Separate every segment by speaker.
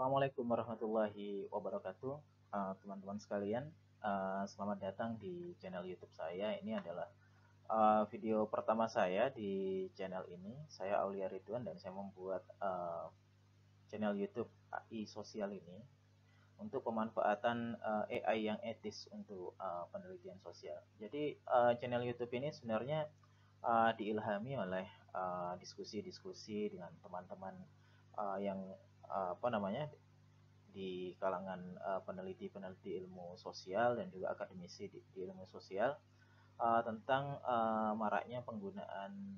Speaker 1: Assalamualaikum warahmatullahi wabarakatuh, teman-teman sekalian. Selamat datang di channel YouTube saya. Ini adalah video pertama saya di channel ini. Saya Aulia Ridwan dan saya membuat channel YouTube AI Sosial ini untuk pemanfaatan AI yang etis untuk penelitian sosial. Jadi channel YouTube ini sebenarnya diilhami oleh diskusi-diskusi dengan teman-teman yang apa namanya di kalangan peneliti-peneliti ilmu sosial dan juga akademisi di ilmu sosial tentang maraknya penggunaan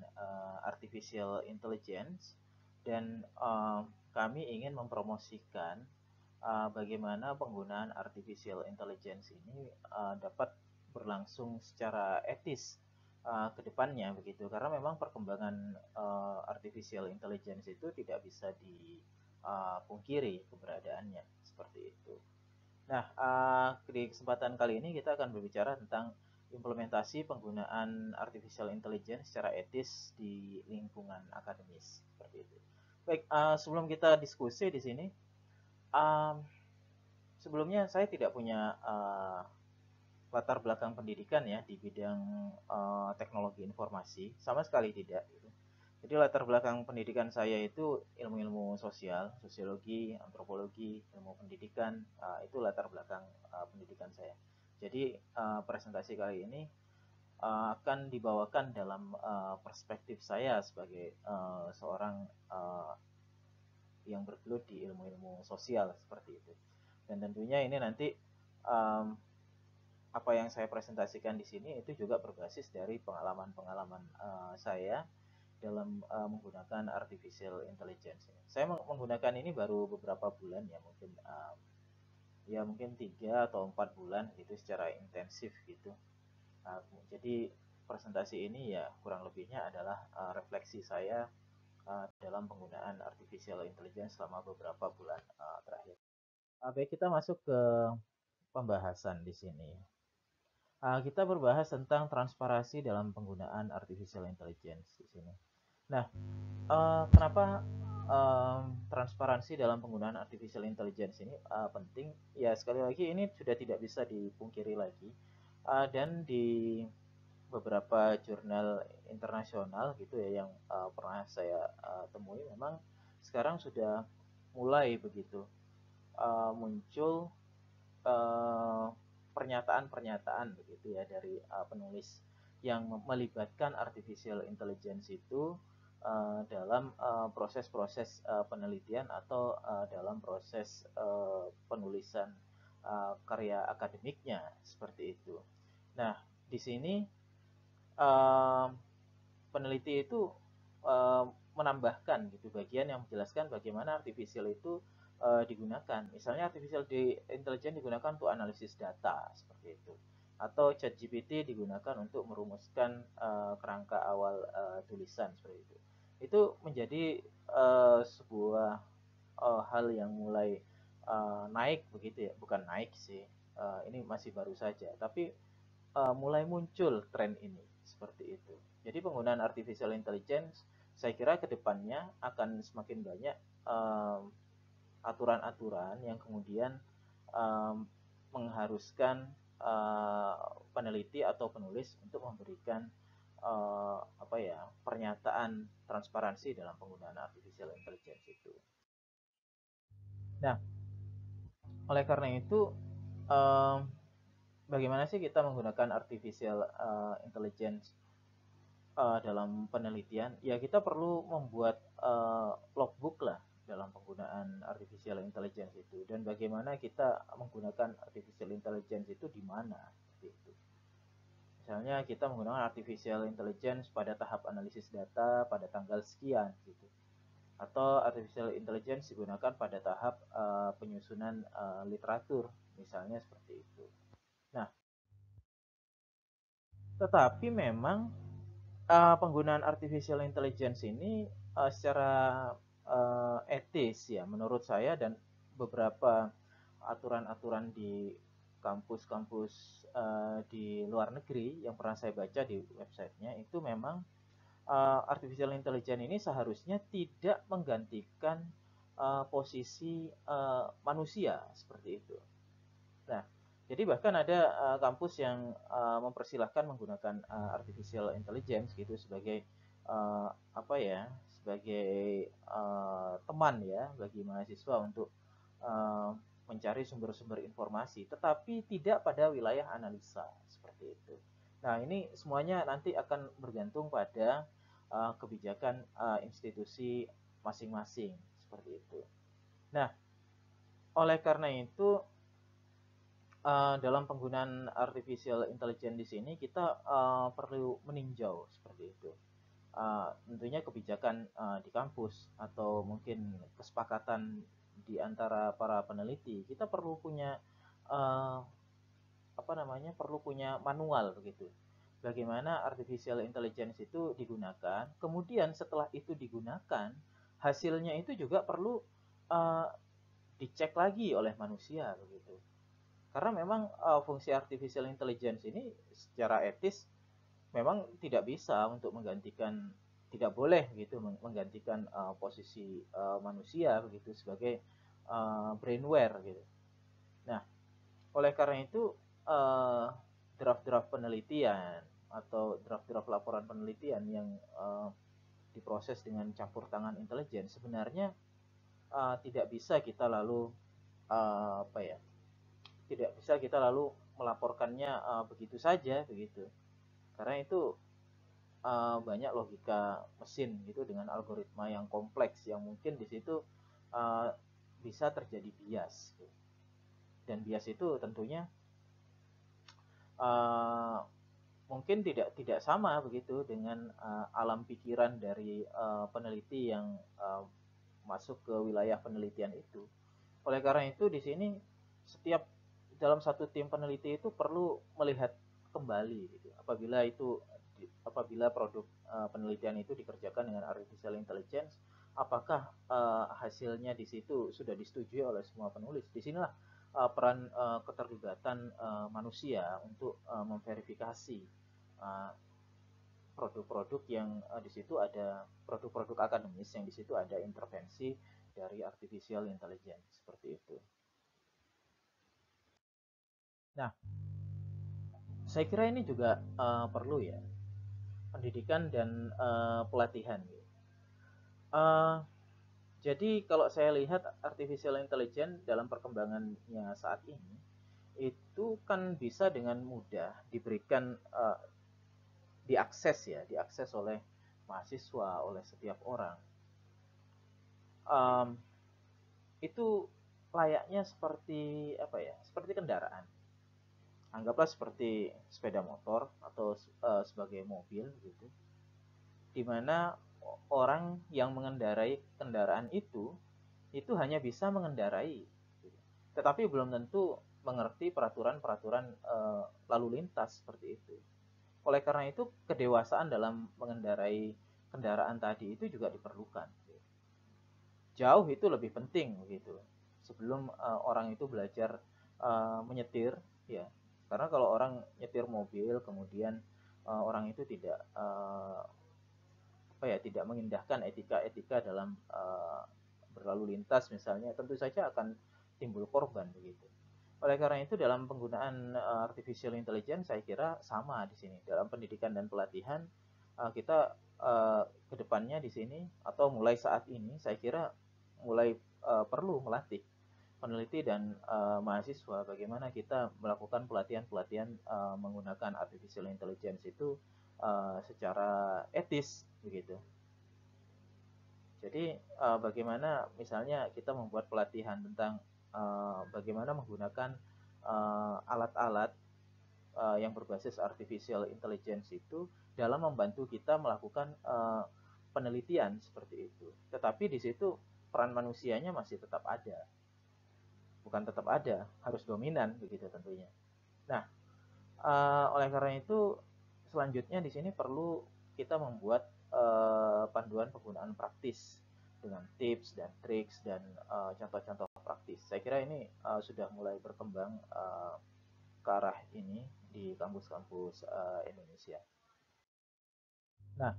Speaker 1: artificial intelligence dan kami ingin mempromosikan bagaimana penggunaan artificial intelligence ini dapat berlangsung secara etis ke depannya begitu, karena memang perkembangan artificial intelligence itu tidak bisa dipungkiri keberadaannya seperti itu. Nah, di kesempatan kali ini kita akan berbicara tentang implementasi penggunaan artificial intelligence secara etis di lingkungan akademis seperti itu. Baik, sebelum kita diskusi di sini, um, sebelumnya saya tidak punya latar belakang pendidikan ya di bidang teknologi informasi, sama sekali tidak gitu. Jadi latar belakang pendidikan saya itu ilmu-ilmu sosial, sosiologi, antropologi, ilmu pendidikan, itu latar belakang pendidikan saya. Jadi presentasi kali ini akan dibawakan dalam perspektif saya sebagai seorang yang bergelut di ilmu-ilmu sosial seperti itu. Dan tentunya ini nanti um, apa yang saya presentasikan di sini itu juga berbasis dari pengalaman-pengalaman saya dalam menggunakan artificial intelligence. Saya menggunakan ini baru beberapa bulan ya, mungkin 3 atau 4 bulan gitu secara intensif gitu. Jadi presentasi ini ya kurang lebihnya adalah refleksi saya dalam penggunaan artificial intelligence selama beberapa bulan terakhir. Baik, kita masuk ke pembahasan di sini. Kita berbahas tentang transparansi dalam penggunaan artificial intelligence di sini. Nah, kenapa transparansi dalam penggunaan artificial intelligence ini penting? Ya, sekali lagi ini sudah tidak bisa dipungkiri lagi. Dan di beberapa jurnal internasional gitu ya yang pernah saya temui, memang sekarang sudah mulai begitu muncul eh, pernyataan-pernyataan begitu ya dari penulis yang melibatkan artificial intelligence itu dalam proses-proses penelitian atau dalam proses penulisan karya akademiknya seperti itu. Nah, di sini uh, peneliti itu menambahkan gitu bagian yang menjelaskan bagaimana artificial itu digunakan. Misalnya artificial intelligence digunakan untuk analisis data seperti itu, atau ChatGPT digunakan untuk merumuskan kerangka awal tulisan seperti itu. Itu menjadi sebuah hal yang mulai naik begitu ya, bukan naik sih. Ini masih baru saja, tapi mulai muncul tren ini seperti itu. Jadi penggunaan artificial intelligence saya kira kedepannya akan semakin banyak aturan-aturan yang kemudian mengharuskan peneliti atau penulis untuk memberikan apa ya pernyataan transparansi dalam penggunaan artificial intelligence itu. Nah, oleh karena itu bagaimana sih kita menggunakan artificial intelligence dalam penelitian? Ya kita perlu membuat logbook lah dalam penggunaan artificial intelligence itu, dan bagaimana kita menggunakan artificial intelligence itu di mana gitu. Misalnya kita menggunakan artificial intelligence pada tahap analisis data pada tanggal sekian gitu, atau artificial intelligence digunakan pada tahap penyusunan literatur misalnya seperti itu. Nah, tetapi memang penggunaan artificial intelligence ini secara etis ya menurut saya, dan beberapa aturan-aturan di kampus-kampus di luar negeri yang pernah saya baca di websitenya itu memang artificial intelligence ini seharusnya tidak menggantikan posisi manusia seperti itu. Nah, jadi bahkan ada kampus yang mempersilahkan menggunakan artificial intelligence gitu sebagai apa ya, sebagai teman ya bagi mahasiswa untuk uh, mencari sumber-sumber informasi, tetapi tidak pada wilayah analisa seperti itu. Nah, ini semuanya nanti akan bergantung pada kebijakan institusi masing-masing seperti itu. Nah, oleh karena itu dalam penggunaan artificial intelligence di sini kita perlu meninjau seperti itu. Tentunya kebijakan di kampus atau mungkin kesepakatan di antara para peneliti, kita perlu punya uh, apa namanya, perlu punya manual begitu. Bagaimana artificial intelligence itu digunakan, kemudian setelah itu digunakan, hasilnya itu juga perlu uh, dicek lagi oleh manusia begitu. Karena memang fungsi artificial intelligence ini secara etis memang tidak bisa untuk menggantikan, tidak boleh gitu menggantikan posisi manusia begitu sebagai brainware gitu. Nah, oleh karena itu draft-draft penelitian atau draft-draft laporan penelitian yang diproses dengan campur tangan intelijen sebenarnya tidak bisa kita lalu apa ya, tidak bisa kita lalu melaporkannya begitu saja begitu, karena itu banyak logika mesin gitu dengan algoritma yang kompleks yang mungkin di situ uh, bisa terjadi bias gitu. Dan bias itu tentunya uh, mungkin tidak sama begitu dengan alam pikiran dari peneliti yang masuk ke wilayah penelitian itu. Oleh karena itu di sini setiap dalam satu tim peneliti itu perlu melihat kembali gitu. Apabila produk penelitian itu dikerjakan dengan artificial intelligence, apakah hasilnya di situ sudah disetujui oleh semua penulis. Disinilah peran keterlibatan manusia untuk memverifikasi uh, produk-produk yang di situ ada produk-produk akademis yang di situ ada intervensi dari artificial intelligence seperti itu. Nah, saya kira ini juga perlu ya pendidikan dan pelatihan. Uh, jadi kalau saya lihat artificial intelligence dalam perkembangannya saat ini itu kan bisa dengan mudah diberikan diakses oleh mahasiswa, oleh setiap orang. Um, itu layaknya seperti apa ya? Seperti kendaraan. Anggaplah seperti sepeda motor atau sebagai mobil gitu. Di mana orang yang mengendarai kendaraan itu hanya bisa mengendarai, gitu. Tetapi belum tentu mengerti peraturan-peraturan lalu lintas seperti itu. Oleh karena itu, kedewasaan dalam mengendarai kendaraan tadi itu juga diperlukan. Jauh itu lebih penting gitu. Sebelum orang itu belajar menyetir, ya. Karena kalau orang nyetir mobil, kemudian orang itu tidak apa ya, tidak mengindahkan etika-etika dalam berlalu lintas misalnya, tentu saja akan timbul korban begitu. Oleh karena itu dalam penggunaan artificial intelligence saya kira sama di sini. Dalam pendidikan dan pelatihan kita kedepannya di sini atau mulai saat ini saya kira mulai perlu melatih peneliti dan mahasiswa bagaimana kita melakukan pelatihan-pelatihan menggunakan artificial intelligence itu secara etis begitu. Jadi bagaimana misalnya kita membuat pelatihan tentang bagaimana menggunakan alat-alat yang berbasis artificial intelligence itu dalam membantu kita melakukan penelitian seperti itu. Tetapi di situ peran manusianya masih tetap ada. Bukan tetap ada, harus dominan begitu tentunya. Nah, oleh karena itu selanjutnya di sini perlu kita membuat panduan penggunaan praktis dengan tips dan triks dan contoh-contoh praktis. Saya kira ini sudah mulai berkembang ke arah ini di kampus-kampus Indonesia. Nah,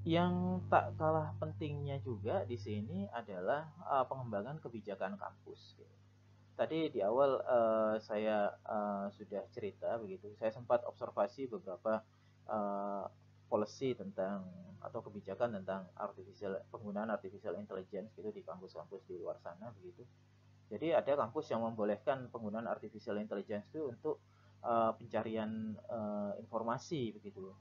Speaker 1: Yang tak kalah pentingnya juga di sini adalah pengembangan kebijakan kampus. Tadi di awal saya sudah cerita begitu. Saya sempat observasi beberapa uh, policy tentang atau kebijakan tentang penggunaan artificial intelligence gitu di kampus-kampus di luar sana begitu. Jadi ada kampus yang membolehkan penggunaan artificial intelligence itu untuk pencarian informasi begitu.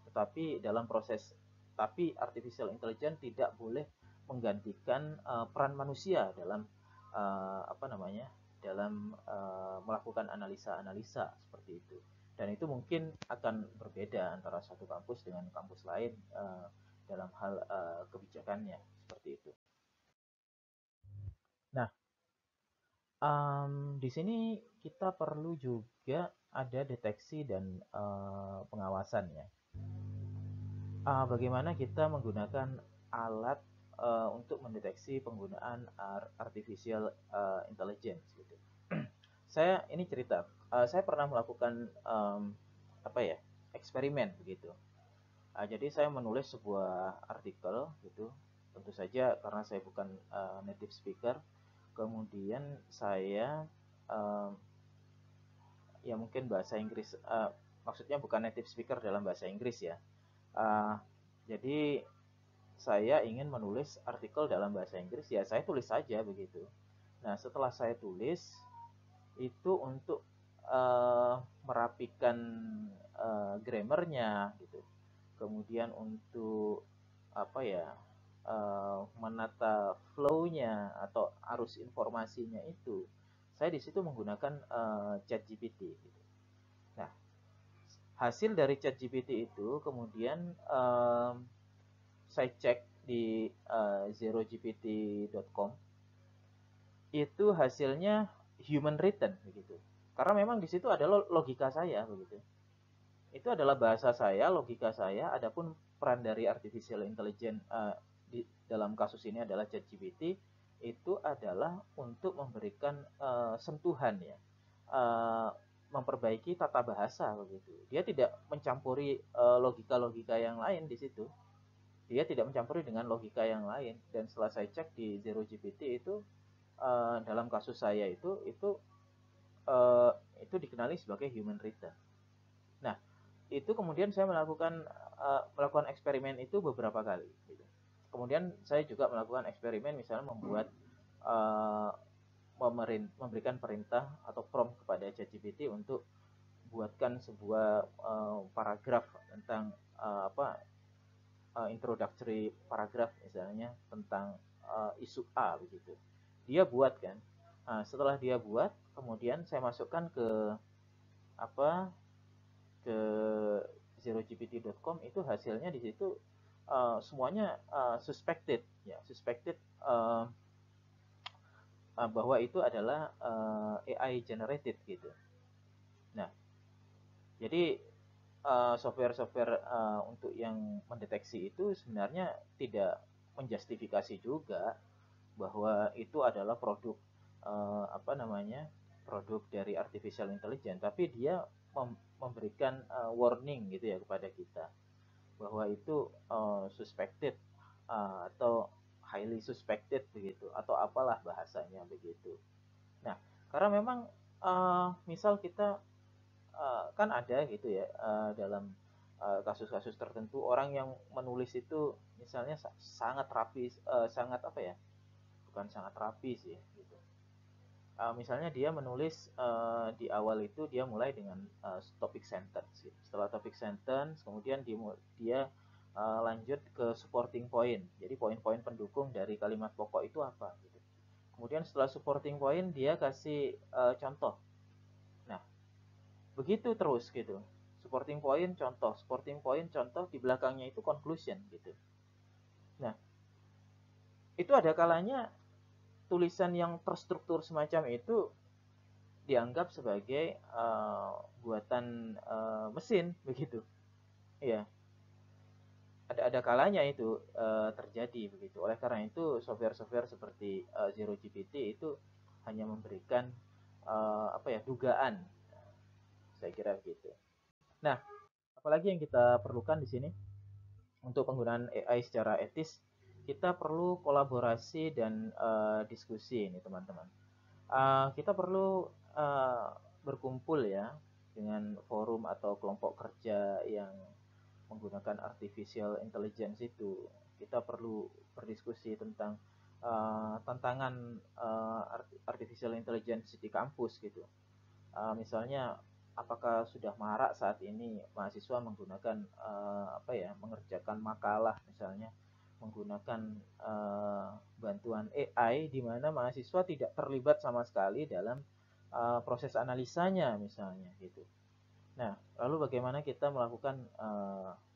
Speaker 1: Tapi artificial intelligence tidak boleh menggantikan peran manusia dalam apa namanya dalam melakukan analisa-analisa seperti itu. Dan itu mungkin akan berbeda antara satu kampus dengan kampus lain dalam hal kebijakannya seperti itu. Nah, di sini kita perlu juga ada deteksi dan pengawasan ya. Bagaimana kita menggunakan alat untuk mendeteksi penggunaan artificial intelligence gitu. Saya ini cerita, saya pernah melakukan apa ya eksperimen begitu. Jadi saya menulis sebuah artikel gitu. Tentu saja karena saya bukan native speaker, kemudian saya uh, ya mungkin bahasa Inggris, maksudnya bukan native speaker dalam bahasa Inggris ya. Uh, jadi saya ingin menulis artikel dalam bahasa Inggris, ya saya tulis saja begitu. Nah setelah saya tulis itu untuk merapikan grammarnya gitu, kemudian untuk apa ya menata flow-nya atau arus informasinya itu, saya di situ menggunakan ChatGPT gitu. Nah hasil dari ChatGPT itu kemudian saya cek di zerogpt.com, itu hasilnya human written begitu. Karena memang di situ adalah logika saya begitu. Itu adalah bahasa saya, logika saya, adapun peran dari artificial intelligence di dalam kasus ini adalah ChatGPT, itu adalah untuk memberikan sentuhan ya. Memperbaiki tata bahasa begitu. Dia tidak mencampuri logika-logika yang lain di situ. Dia tidak mencampuri dengan logika yang lain. Dan setelah saya cek di Zero GPT itu dalam kasus saya uh, itu dikenali sebagai human written. Nah, itu kemudian saya melakukan eksperimen itu beberapa kali. Gitu. Kemudian saya juga melakukan eksperimen, misalnya membuat uh, memberikan perintah atau prompt kepada ChatGPT untuk buatkan sebuah paragraf tentang apa introductory paragraf misalnya tentang isu A begitu. Dia buat kan. Setelah dia buat, kemudian saya masukkan ke apa ke zerogpt.com, itu hasilnya di situ semuanya suspected ya, suspected bahwa itu adalah AI generated gitu. Nah, jadi software-software untuk yang mendeteksi itu sebenarnya tidak menjustifikasi juga bahwa itu adalah produk apa namanya produk dari artificial intelligence, tapi dia memberikan warning gitu ya kepada kita bahwa itu suspected atau highly suspected begitu atau apalah bahasanya begitu. Nah, karena memang misal kita kan ada gitu ya dalam kasus-kasus tertentu orang yang menulis itu misalnya sangat rapi, sangat apa ya, bukan sangat rapi sih gitu. Misalnya dia menulis di awal itu dia mulai dengan topic sentence gitu. Setelah topic sentence kemudian dia lanjut ke supporting point, jadi poin-poin pendukung dari kalimat pokok itu apa gitu. Kemudian setelah supporting point dia kasih contoh. Nah begitu terus gitu, supporting point contoh, supporting point contoh, di belakangnya itu conclusion gitu. Nah itu ada kalanya tulisan yang terstruktur semacam itu dianggap sebagai buatan mesin begitu. Iya, ada kalanya itu terjadi begitu. Oleh karena itu software-software seperti Zero GPT itu hanya memberikan apa ya dugaan, saya kira begitu. Nah, apalagi yang kita perlukan di sini? untuk penggunaan AI secara etis, kita perlu kolaborasi dan diskusi ini teman-teman. Kita perlu berkumpul ya dengan forum atau kelompok kerja yang menggunakan artificial intelligence itu. Kita perlu berdiskusi tentang tantangan artificial intelligence di kampus gitu. Misalnya apakah sudah marak saat ini mahasiswa menggunakan mengerjakan makalah misalnya menggunakan bantuan AI di mana mahasiswa tidak terlibat sama sekali dalam proses analisanya misalnya gitu. Nah, lalu bagaimana kita melakukan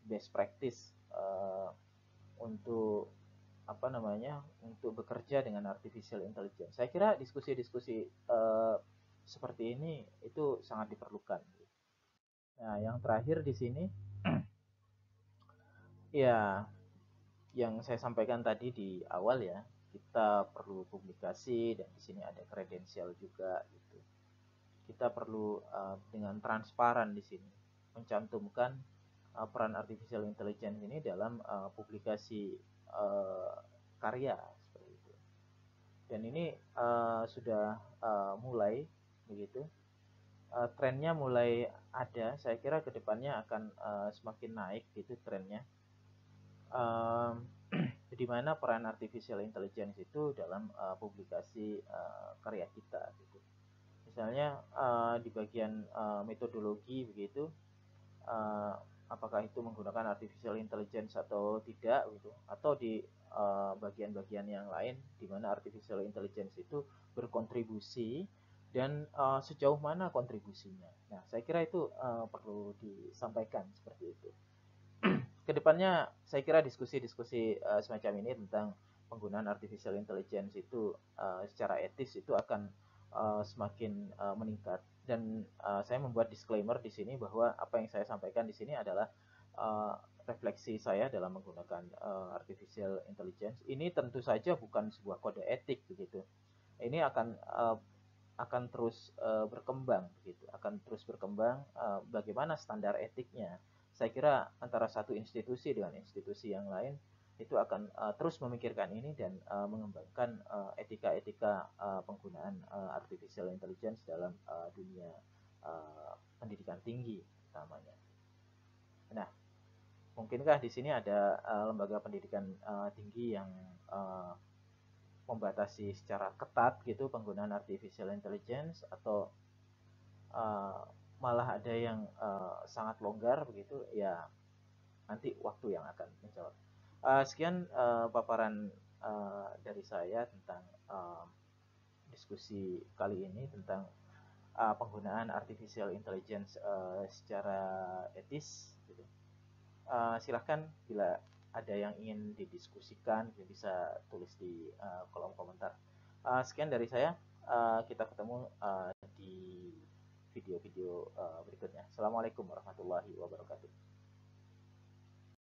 Speaker 1: best practice untuk untuk bekerja dengan artificial intelligence. Saya kira diskusi-diskusi seperti ini itu sangat diperlukan. Nah, yang terakhir di sini ya yang saya sampaikan tadi di awal ya, kita perlu publikasi dan di sini ada kredensial juga gitu. Kita perlu dengan transparan di sini mencantumkan peran artificial intelligence ini dalam publikasi karya seperti itu. Dan ini sudah mulai begitu. Trennya mulai ada, saya kira kedepannya akan semakin naik gitu trennya. Di mana peran artificial intelligence itu dalam publikasi karya kita gitu. Misalnya di bagian metodologi begitu, uh, apakah itu menggunakan artificial intelligence atau tidak gitu, atau di bagian-bagian yang lain di mana artificial intelligence itu berkontribusi dan sejauh mana kontribusinya. Nah, saya kira itu perlu disampaikan seperti itu. Kedepannya saya kira diskusi-diskusi semacam ini tentang penggunaan artificial intelligence itu secara etis itu akan semakin meningkat. Dan saya membuat disclaimer di sini bahwa apa yang saya sampaikan di sini adalah uh, refleksi saya dalam menggunakan artificial intelligence. Ini tentu saja bukan sebuah kode etik begitu. Ini akan terus berkembang begitu, akan terus berkembang bagaimana standar etiknya. Saya kira antara satu institusi dengan institusi yang lain itu akan terus memikirkan ini dan mengembangkan etika-etika penggunaan artificial intelligence dalam dunia pendidikan tinggi utamanya. Nah, mungkinkah di sini ada lembaga pendidikan tinggi yang membatasi secara ketat gitu penggunaan artificial intelligence atau uh, malah ada yang sangat longgar begitu ya, nanti waktu yang akan menjawab. Sekian paparan dari saya tentang diskusi kali ini tentang penggunaan artificial intelligence secara etis gitu. Silahkan bila ada yang ingin didiskusikan bisa tulis di kolom komentar. Sekian dari saya. Kita ketemu di video-video berikutnya. Assalamualaikum warahmatullahi wabarakatuh.